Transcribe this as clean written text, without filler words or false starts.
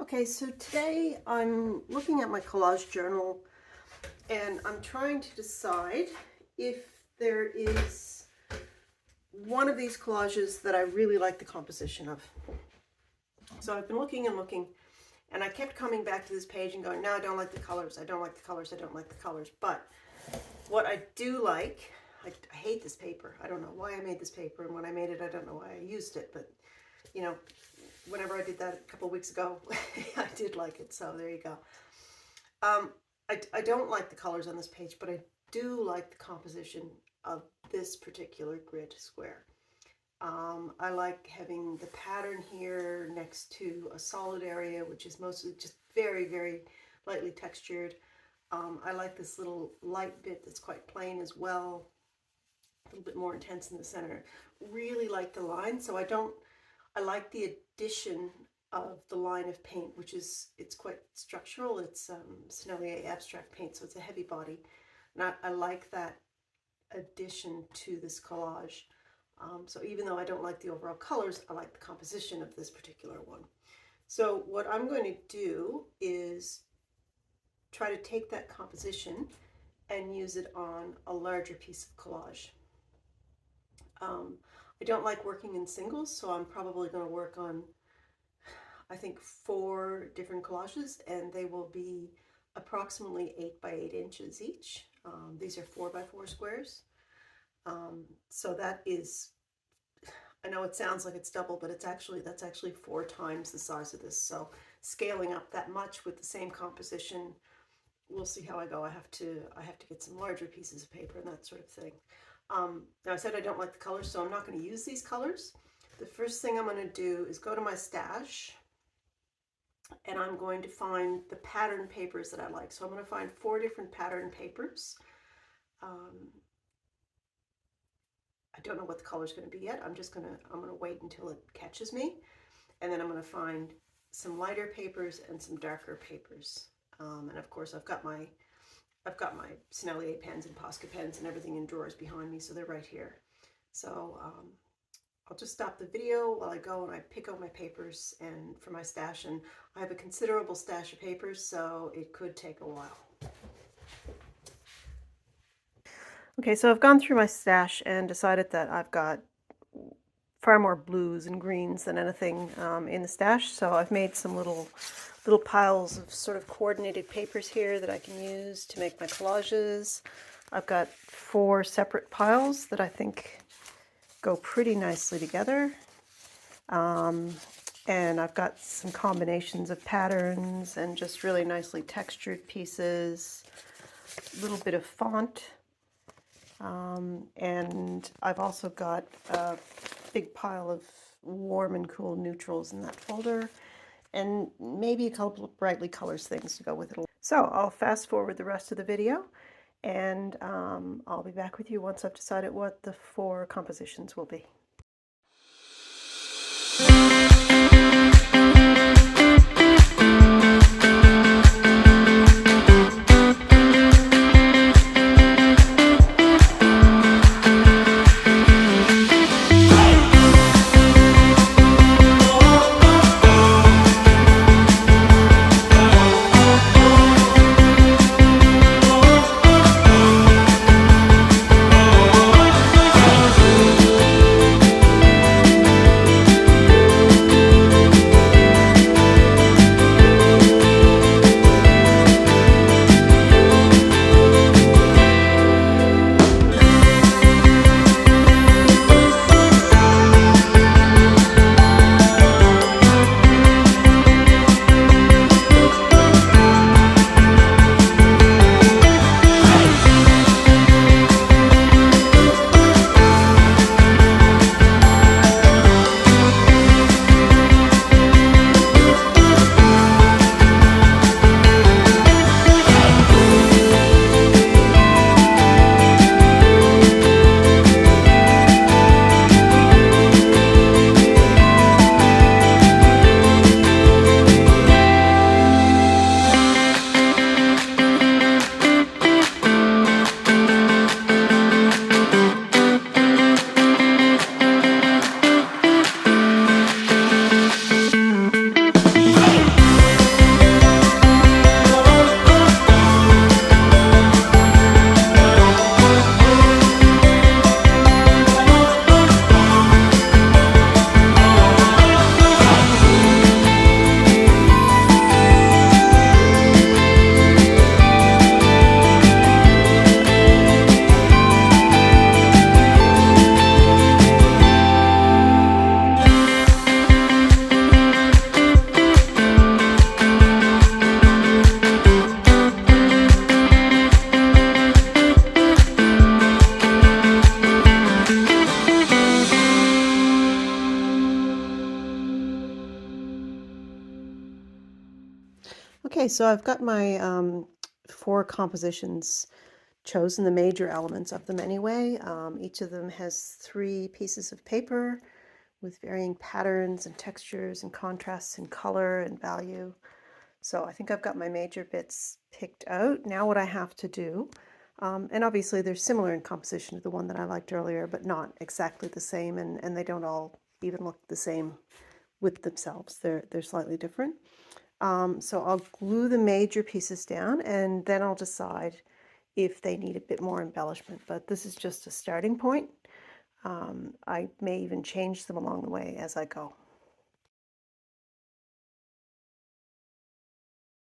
Okay, so today I'm looking at my collage journal and I'm trying to decide if there is one of these collages that I really like the composition of. So I've been looking and looking, and I kept coming back to this page and going, no, I don't like the colors, I don't like the colors, I don't like the colors. But what I do like, I hate this paper. I don't know why I made this paper, and when I made it, I don't know why I used it, but you know, whenever I did that a couple of weeks ago, I did like it, so there you go. I don't like the colors on this page, but I do like the composition of this particular grid square. I like having the pattern here next to a solid area, which is mostly just very, very lightly textured. I like this little light bit that's quite plain as well, a little bit more intense in the center. Really like the line, so I like the addition of the line of paint, which is, it's quite structural. It's Sennelier abstract paint, so it's a heavy body. And I like that addition to this collage. So even though I don't like the overall colors, I like the composition of this particular one. So what I'm going to do is try to take that composition and use it on a larger piece of collage. I don't like working in singles, so I'm probably going to work on, I think, 4 different collages, and they will be approximately 8 by 8 inches each. These are 4 by 4 squares. So that is, I know it sounds like it's double, but that's actually 4 times the size of this. So scaling up that much with the same composition, we'll see how I go. I have to get some larger pieces of paper and that sort of thing. Now I said I don't like the colors, so I'm not going to use these colors. The first thing I'm going to do is go to my stash, and I'm going to find the pattern papers that I like. So I'm going to find 4 different pattern papers. I don't know what the color is going to be yet. I'm going to wait until it catches me, and then I'm going to find some lighter papers and some darker papers. And of course I've got my Sennelier pens and Posca pens and everything in drawers behind me, so they're right here. So I'll just stop the video while I go and I pick out my papers and for my stash, and I have a considerable stash of papers, so it could take a while. Okay, so I've gone through my stash and decided that I've got far more blues and greens than anything in the stash, so I've made some little piles of sort of coordinated papers here that I can use to make my collages. I've got 4 separate piles that I think go pretty nicely together. And I've got some combinations of patterns and just really nicely textured pieces, a little bit of font. And I've also got a big pile of warm and cool neutrals in that folder, and maybe a couple of brightly colored things to go with it. So I'll fast forward the rest of the video, and I'll be back with you once I've decided what the 4 compositions will be. Okay, so I've got my 4 compositions chosen, the major elements of them anyway. Each of them has 3 pieces of paper with varying patterns and textures and contrasts in color and value. So I think I've got my major bits picked out. Now what I have to do, and obviously they're similar in composition to the one that I liked earlier, but not exactly the same, and they don't all even look the same with themselves. They're slightly different. So I'll glue the major pieces down, and then I'll decide if they need a bit more embellishment, but this is just a starting point. I may even change them along the way as I go.